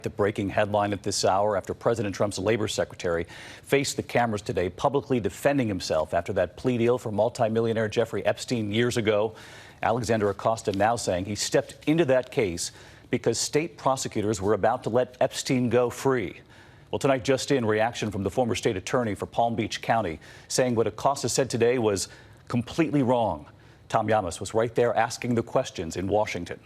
The breaking headline at this hour after President Trump's labor secretary faced the cameras today, publicly defending himself after that plea deal for multimillionaire Jeffrey Epstein years ago. Alexander Acosta now saying he stepped into that case because state prosecutors were about to let Epstein go free. Well, tonight, just in, reaction from the former state attorney for Palm Beach County, saying what Acosta said today was completely wrong. Tom Llamas was right there asking the questions in Washington.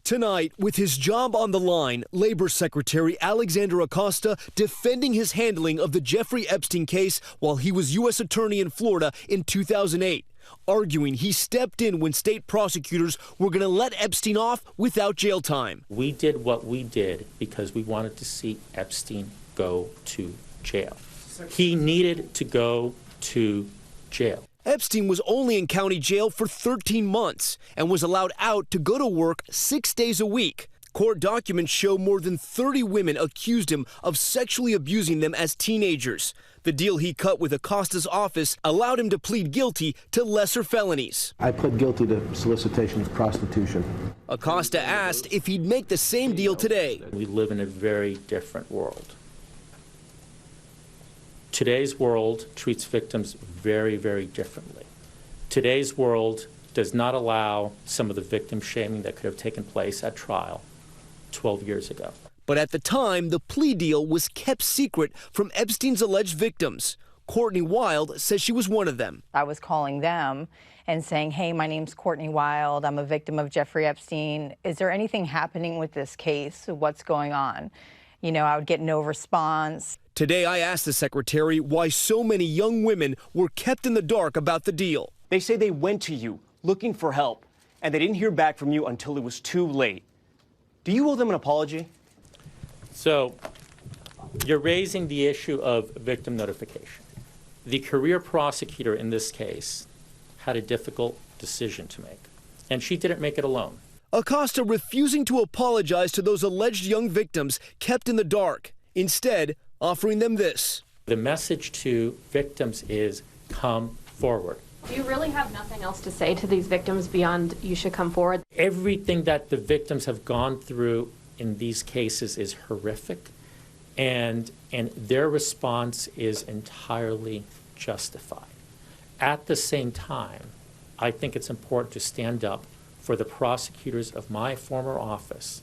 Tonight, with his job on the line, Labor Secretary Alexander Acosta defending his handling of the Jeffrey Epstein case while he was U.S. Attorney in Florida in 2008, arguing he stepped in when state prosecutors were going to let Epstein off without jail time. We did what we did because we wanted to see Epstein go to jail. He needed to go to jail. Epstein was only in county jail for 13 months and was allowed out to go to work 6 days a week. Court documents show more than 30 women accused him of sexually abusing them as teenagers. The deal he cut with Acosta's office allowed him to plead guilty to lesser felonies. I pled guilty to solicitation of prostitution. Acosta asked if he'd make the same deal today. We live in a very different world. Today's world treats victims very, very differently. Today's world does not allow some of the victim shaming that could have taken place at trial 12 years ago. But at the time, the plea deal was kept secret from Epstein's alleged victims. Courtney Wild says she was one of them. I was calling them and saying, hey, my name's Courtney Wild. I'm a victim of Jeffrey Epstein. Is there anything happening with this case? What's going on? You know, I would get no response. Today, I asked the secretary why so many young women were kept in the dark about the deal. They say they went to you looking for help, and they didn't hear back from you until it was too late. Do you owe them an apology? So, you're raising the issue of victim notification. The career prosecutor in this case had a difficult decision to make, and she didn't make it alone. Acosta refusing to apologize to those alleged young victims kept in the dark, instead offering them this. The message to victims is come forward. Do you really have nothing else to say to these victims beyond you should come forward? Everything that the victims have gone through in these cases is horrific, and their response is entirely justified. At the same time, I think it's important to stand up for the prosecutors of my former office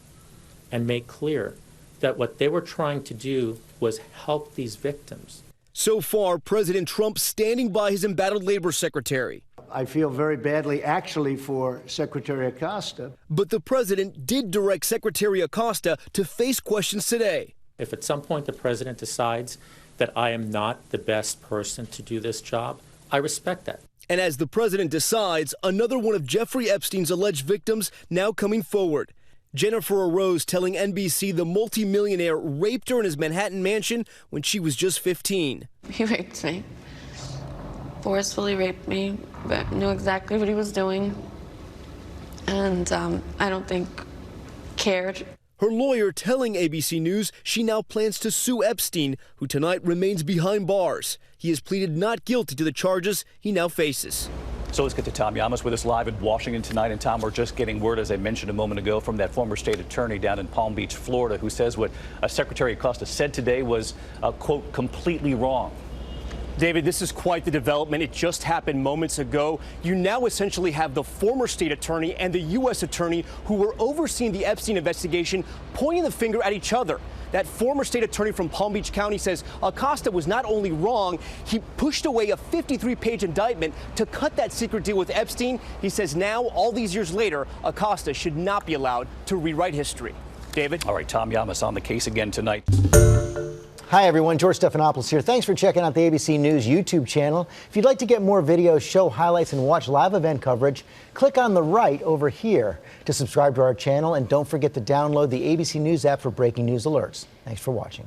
and make clear that what they were trying to do was help these victims. So far, President Trump standing by his embattled labor secretary. I feel very badly, actually, for Secretary Acosta. But the president did direct Secretary Acosta to face questions today. If at some point the president decides that I am not the best person to do this job, I respect that. And as the president decides, another one of Jeffrey Epstein's alleged victims now coming forward. Jennifer Arose telling NBC the multimillionaire raped her in his Manhattan mansion when she was just 15. He raped me, forcefully raped me, but knew exactly what he was doing, and I don't think cared. Her lawyer telling ABC News she now plans to sue Epstein, who tonight remains behind bars. He has pleaded not guilty to the charges he now faces. So let's get to Tom Llamas with us live in Washington tonight. And Tom, we're just getting word, as I mentioned a moment ago, from that former state attorney down in Palm Beach, Florida, who says what Secretary Acosta said today was, quote, completely wrong. David, this is quite the development. It just happened moments ago. You now essentially have the former state attorney and the U.S. attorney who were overseeing the Epstein investigation pointing the finger at each other. That former state attorney from Palm Beach County says Acosta was not only wrong, he pushed away a 53-page indictment to cut that secret deal with Epstein. He says now, all these years later, Acosta should not be allowed to rewrite history. David? All right, Tom Llamas on the case again tonight. Hi, everyone. George Stephanopoulos here. Thanks for checking out the ABC News YouTube channel. If you'd like to get more videos, show highlights, and watch live event coverage, click on the right over here to subscribe to our channel. And don't forget to download the ABC News app for breaking news alerts. Thanks for watching.